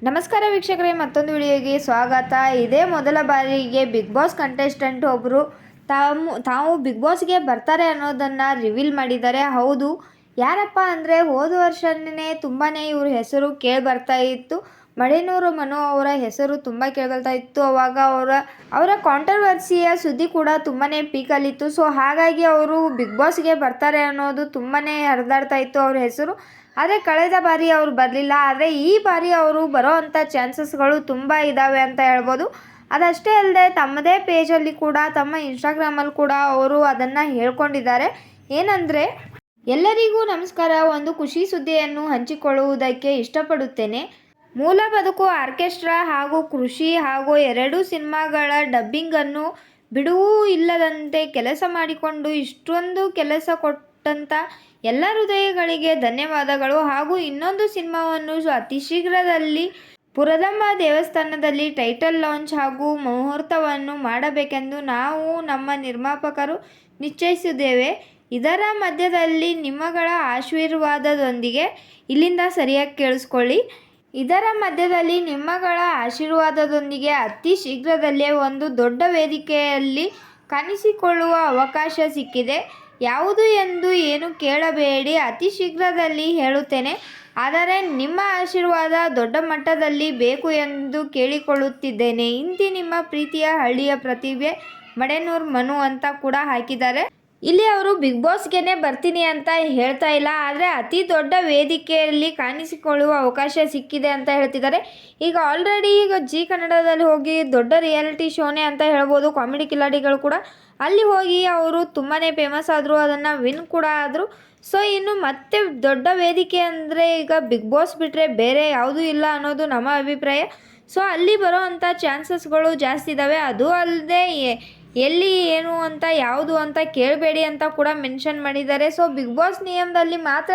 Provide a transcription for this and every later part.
ನಮಸ್ಕಾರ ವೀಕ್ಷಕರೇ, ಮತ್ತೊಂದು ವಿಡಿಯೋಗೆ ಸ್ವಾಗತ. ಇದೇ ಮೊದಲ ಬಾರಿಗೆ ಬಿಗ್ ಬಾಸ್ ಕಂಟೆಸ್ಟೆಂಟ್ ಒಬ್ಬರು ತಾವು ಬಿಗ್ ಬಾಸ್ಗೆ ಬರ್ತಾರೆ ಅನ್ನೋದನ್ನು ರಿವೀಲ್ ಮಾಡಿದ್ದಾರೆ. ಹೌದು, ಯಾರಪ್ಪ ಅಂದರೆ ಹೋದ ವರ್ಷನೇ ತುಂಬಾ ಇವ್ರ ಹೆಸರು ಕೇಳಿ ಬರ್ತಾ ಇತ್ತು. ಮಡೆನೂರು ಮನು ಅವರ ಹೆಸರು ತುಂಬ ಕೇಳ್ತಾ ಇತ್ತು. ಅವಾಗ ಅವರ ಕಾಂಟ್ರವರ್ಸಿಯ ಸುದ್ದಿ ಕೂಡ ತುಂಬಾ ಪೀಕಲ್ಲಿತ್ತು. ಸೊ ಹಾಗಾಗಿ ಅವರು ಬಿಗ್ ಬಾಸ್ಗೆ ಬರ್ತಾರೆ ಅನ್ನೋದು ತುಂಬಾ ಹರಿದಾಡ್ತಾ ಇತ್ತು ಅವ್ರ ಹೆಸರು. ಆದರೆ ಕಳೆದ ಬಾರಿ ಅವರು ಬರಲಿಲ್ಲ. ಆದರೆ ಈ ಬಾರಿ ಅವರು ಬರೋ ಅಂಥ ಚಾನ್ಸಸ್ಗಳು ತುಂಬ ಇದ್ದಾವೆ ಅಂತ ಹೇಳ್ಬೋದು. ಅದಷ್ಟೇ ಅಲ್ಲದೆ ತಮ್ಮದೇ ಪೇಜಲ್ಲಿ ಕೂಡ, ತಮ್ಮ ಇನ್ಸ್ಟಾಗ್ರಾಮಲ್ಲಿ ಕೂಡ ಅವರು ಅದನ್ನು ಹೇಳ್ಕೊಂಡಿದ್ದಾರೆ. ಏನಂದರೆ, ಎಲ್ಲರಿಗೂ ನಮಸ್ಕಾರ. ಒಂದು ಖುಷಿ ಸುದ್ದಿಯನ್ನು ಹಂಚಿಕೊಳ್ಳುವುದಕ್ಕೆ ಇಷ್ಟಪಡುತ್ತೇನೆ. ಮೂಲ ಬದುಕು ಆರ್ಕೆಸ್ಟ್ರಾ ಹಾಗೂ ಕೃಷಿ ಹಾಗೂ 2 ಸಿನಿಮಾಗಳ ಡಬ್ಬಿಂಗನ್ನು ಬಿಡುವು ಇಲ್ಲದಂತೆ ಕೆಲಸ ಮಾಡಿಕೊಂಡು ಇಷ್ಟೊಂದು ಕೆಲಸ ಕೊಟ್ಟಂಥ ಎಲ್ಲ ಹೃದಯಗಳಿಗೆ ಧನ್ಯವಾದಗಳು. ಹಾಗೂ ಇನ್ನೊಂದು ಸಿನಿಮಾವನ್ನು ಅತಿ ಶೀಘ್ರದಲ್ಲಿ ಪುರದಮ್ಮ ದೇವಸ್ಥಾನದಲ್ಲಿ ಟೈಟಲ್ ಲಾಂಚ್ ಹಾಗೂ ಮುಹೂರ್ತವನ್ನು ಮಾಡಬೇಕೆಂದು ನಾವು ನಮ್ಮ ನಿರ್ಮಾಪಕರು ನಿಶ್ಚಯಿಸಿದ್ದೇವೆ. ಇದರ ಮಧ್ಯದಲ್ಲಿ ನಿಮ್ಮಗಳ ಆಶೀರ್ವಾದದೊಂದಿಗೆ, ಇಲ್ಲಿಂದ ಸರಿಯಾಗಿ ಕೇಳಿಸ್ಕೊಳ್ಳಿ, ಇದರ ಮಧ್ಯದಲ್ಲಿ ನಿಮ್ಮಗಳ ಆಶೀರ್ವಾದದೊಂದಿಗೆ ಅತಿ ಶೀಘ್ರದಲ್ಲೇ ಒಂದು ದೊಡ್ಡ ವೇದಿಕೆಯಲ್ಲಿ ಕಾಣಿಸಿಕೊಳ್ಳುವ ಅವಕಾಶ ಸಿಕ್ಕಿದೆ. ಯಾವುದು ಎಂದು ಏನು ಕೇಳಬೇಡಿ, ಅತಿ ಶೀಘ್ರದಲ್ಲಿ ಹೇಳುತ್ತೇನೆ. ಆದರೆ ನಿಮ್ಮ ಆಶೀರ್ವಾದ ದೊಡ್ಡ ಮಟ್ಟದಲ್ಲಿ ಬೇಕು ಎಂದು ಕೇಳಿಕೊಳ್ಳುತ್ತಿದ್ದೇನೆ. ಇಂತಿ ನಿಮ್ಮ ಪ್ರೀತಿಯ ಹಳ್ಳಿಯ ಪ್ರತಿಭೆ ಮಡೆನೂರು ಮನು ಅಂತ ಕೂಡ ಹಾಕಿದ್ದಾರೆ. ಇಲ್ಲಿ ಅವರು ಬಿಗ್ ಬಾಸ್ಗೆ ಬರ್ತೀನಿ ಅಂತ ಹೇಳ್ತಾ ಇಲ್ಲ, ಆದರೆ ಅತಿ ದೊಡ್ಡ ವೇದಿಕೆಯಲ್ಲಿ ಕಾಣಿಸಿಕೊಳ್ಳುವ ಅವಕಾಶ ಸಿಕ್ಕಿದೆ ಅಂತ ಹೇಳ್ತಿದ್ದಾರೆ. ಈಗ ಆಲ್ರೆಡಿ ಜಿ ಕನ್ನಡದಲ್ಲಿ ಹೋಗಿ ದೊಡ್ಡ ರಿಯಾಲಿಟಿ ಶೋನೇ ಅಂತ ಹೇಳ್ಬೋದು, ಕಾಮಿಡಿ ಕಿಲಾಡಿಗಳು ಕೂಡ ಅಲ್ಲಿ ಹೋಗಿ ಅವರು ತುಂಬಾ ಫೇಮಸ್ ಆದರು, ಅದನ್ನು ವಿನ್ ಕೂಡ ಆದರು. ಸೊ ಇನ್ನು ಮತ್ತೆ ದೊಡ್ಡ ವೇದಿಕೆ ಅಂದರೆ ಈಗ ಬಿಗ್ ಬಾಸ್ ಬಿಟ್ಟರೆ ಬೇರೆ ಯಾವುದೂ ಇಲ್ಲ ಅನ್ನೋದು ನಮ್ಮ ಅಭಿಪ್ರಾಯ. ಸೊ ಅಲ್ಲಿ ಬರೋ ಅಂಥ ಚಾನ್ಸಸ್ಗಳು ಜಾಸ್ತಿ ಇದ್ದಾವೆ. ಅದು ಅಲ್ಲದೆ ಎಲ್ಲಿ ಏನು ಅಂತ ಯಾವುದು ಅಂತ ಕೇಳಬೇಡಿ ಅಂತ ಕೂಡ ಮೆನ್ಷನ್ ಮಾಡಿದ್ದಾರೆ. ಸೊ ಬಿಗ್ ಬಾಸ್ ನಿಯಮದಲ್ಲಿ ಮಾತ್ರ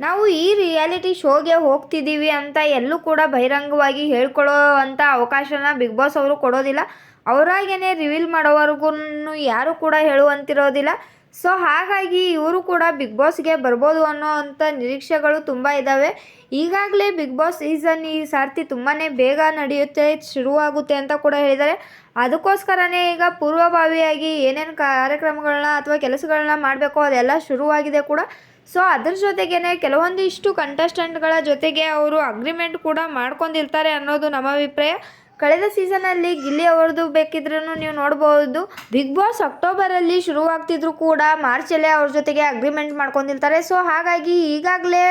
ನಾವು ಈ ರಿಯಾಲಿಟಿ ಶೋಗೆ ಹೋಗ್ತಿದ್ದೀವಿ ಅಂತ ಎಲ್ಲೂ ಕೂಡ ಬಹಿರಂಗವಾಗಿ ಹೇಳ್ಕೊಳ್ಳೋ ಅಂಥ ಅವಕಾಶನ ಬಿಗ್ ಬಾಸ್ ಅವರು ಕೊಡೋದಿಲ್ಲ. ಅವರಾಗೇ ರಿವೀಲ್ ಮಾಡೋವರೆಗೂ ಯಾರು ಕೂಡ ಹೇಳುವಂತಿರೋದಿಲ್ಲ. ಸೊ ಹಾಗಾಗಿ ಇವರು ಕೂಡ ಬಿಗ್ ಬಾಸ್ಗೆ ಬರ್ಬೋದು ಅನ್ನೋ ಅಂಥ ನಿರೀಕ್ಷೆಗಳು ತುಂಬ ಇದ್ದಾವೆ. ಈಗಾಗಲೇ ಬಿಗ್ ಬಾಸ್ ಸೀಸನ್ ಈ ಸಾರ್ತಿ ತುಂಬಾ ಬೇಗ ನಡೆಯುತ್ತೆ, ಶುರುವಾಗುತ್ತೆ ಅಂತ ಕೂಡ ಹೇಳಿದ್ದಾರೆ. ಅದಕ್ಕೋಸ್ಕರನೇ ಈಗ ಪೂರ್ವಭಾವಿಯಾಗಿ ಏನೇನು ಕಾರ್ಯಕ್ರಮಗಳನ್ನ ಅಥವಾ ಕೆಲಸಗಳನ್ನ ಮಾಡಬೇಕೋ ಅದೆಲ್ಲ ಶುರುವಾಗಿದೆ ಕೂಡ. ಸೊ ಅದ್ರ ಜೊತೆಗೇ ಕೆಲವೊಂದಿಷ್ಟು ಕಂಟೆಸ್ಟೆಂಟ್ಗಳ ಜೊತೆಗೆ ಅವರು ಅಗ್ರಿಮೆಂಟ್ ಕೂಡ ಮಾಡ್ಕೊಂಡಿರ್ತಾರೆ ಅನ್ನೋದು ನಮ್ಮ ಅಭಿಪ್ರಾಯ. ಕಳೆದ ಸೀಸನಲ್ಲಿ ಗಿಲ್ಲಿ ಅವರದ್ದು ಬೇಕಿದ್ರೂ ನೀವು ನೋಡ್ಬೋದು. ಬಿಗ್ ಬಾಸ್ ಅಕ್ಟೋಬರಲ್ಲಿ ಶುರುವಾಗ್ತಿದ್ರು ಕೂಡ ಮಾರ್ಚಲ್ಲೇ ಅವ್ರ ಜೊತೆಗೆ ಅಗ್ರಿಮೆಂಟ್ ಮಾಡ್ಕೊಂಡಿರ್ತಾರೆ. ಸೊ ಹಾಗಾಗಿ ಈಗಾಗಲೇ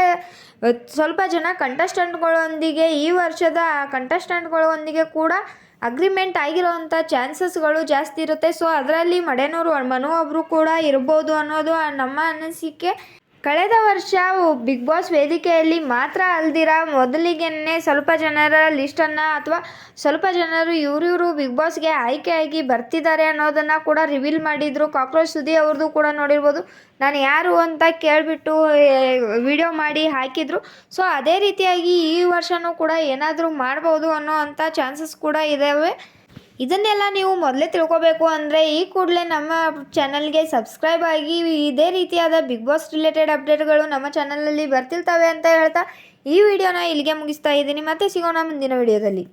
ಸ್ವಲ್ಪ ಜನ ಕಂಟೆಸ್ಟೆಂಟ್ಗಳೊಂದಿಗೆ, ಈ ವರ್ಷದ ಕಂಟೆಸ್ಟೆಂಟ್ಗಳೊಂದಿಗೆ ಕೂಡ ಅಗ್ರಿಮೆಂಟ್ ಆಗಿರೋವಂಥ ಚಾನ್ಸಸ್ಗಳು ಜಾಸ್ತಿ ಇರುತ್ತೆ. ಸೊ ಅದರಲ್ಲಿ ಮಡೆನೂರು ಮನು ಒಬ್ಬರು ಕೂಡ ಇರ್ಬೋದು ಅನ್ನೋದು ನಮ್ಮ ಅನಿಸಿಕೆ. ಕಳೆದ ವರ್ಷ ಬಿಗ್ ಬಾಸ್ ವೇದಿಕೆಯಲ್ಲಿ ಮಾತ್ರ ಅಲ್ದಿರ ಮೊದಲಿಗೆನೇ ಸ್ವಲ್ಪ ಜನರ ಲಿಸ್ಟನ್ನು ಅಥವಾ ಸ್ವಲ್ಪ ಜನರು ಇವರು ಬಿಗ್ ಬಾಸ್ಗೆ ಆಯ್ಕೆಯಾಗಿ ಬರ್ತಿದ್ದಾರೆ ಅನ್ನೋದನ್ನು ಕೂಡ ರಿವೀಲ್ ಮಾಡಿದರು. ಕಾಕ್ರೋಚ್ ಸುದಿ ಅವ್ರದ್ದು ಕೂಡ ನೋಡಿರ್ಬೋದು, ನಾನು ಯಾರು ಅಂತ ಕೇಳಿಬಿಟ್ಟು ವಿಡಿಯೋ ಮಾಡಿ ಹಾಕಿದರು. ಸೊ ಅದೇ ರೀತಿಯಾಗಿ ಈ ವರ್ಷವೂ ಕೂಡ ಏನಾದರೂ ಮಾಡ್ಬೋದು ಅನ್ನೋ ಅಂಥ ಚಾನ್ಸಸ್ ಕೂಡ ಇದ್ದಾವೆ. ಇದನ್ನೆಲ್ಲ ನೀವು ಮೊದಲೇ ತಿಳ್ಕೊಬೇಕು ಅಂದರೆ ಈ ಕೂಡಲೇ ನಮ್ಮ ಚಾನಲ್ಗೆ ಸಬ್ಸ್ಕ್ರೈಬ್ ಆಗಿ. ಇದೇ ರೀತಿಯಾದ ಬಿಗ್ ಬಾಸ್ ರಿಲೇಟೆಡ್ ಅಪ್ಡೇಟ್ಗಳು ನಮ್ಮ ಚಾನಲಲ್ಲಿ ಬರ್ತಿರ್ತವೆ ಅಂತ ಹೇಳ್ತಾ ಈ ವಿಡಿಯೋನ ಇಲ್ಲಿಗೆ ಮುಗಿಸ್ತಾ ಇದ್ದೀನಿ. ಮತ್ತೆ ಸಿಗೋಣ ಮುಂದಿನ ವಿಡಿಯೋದಲ್ಲಿ.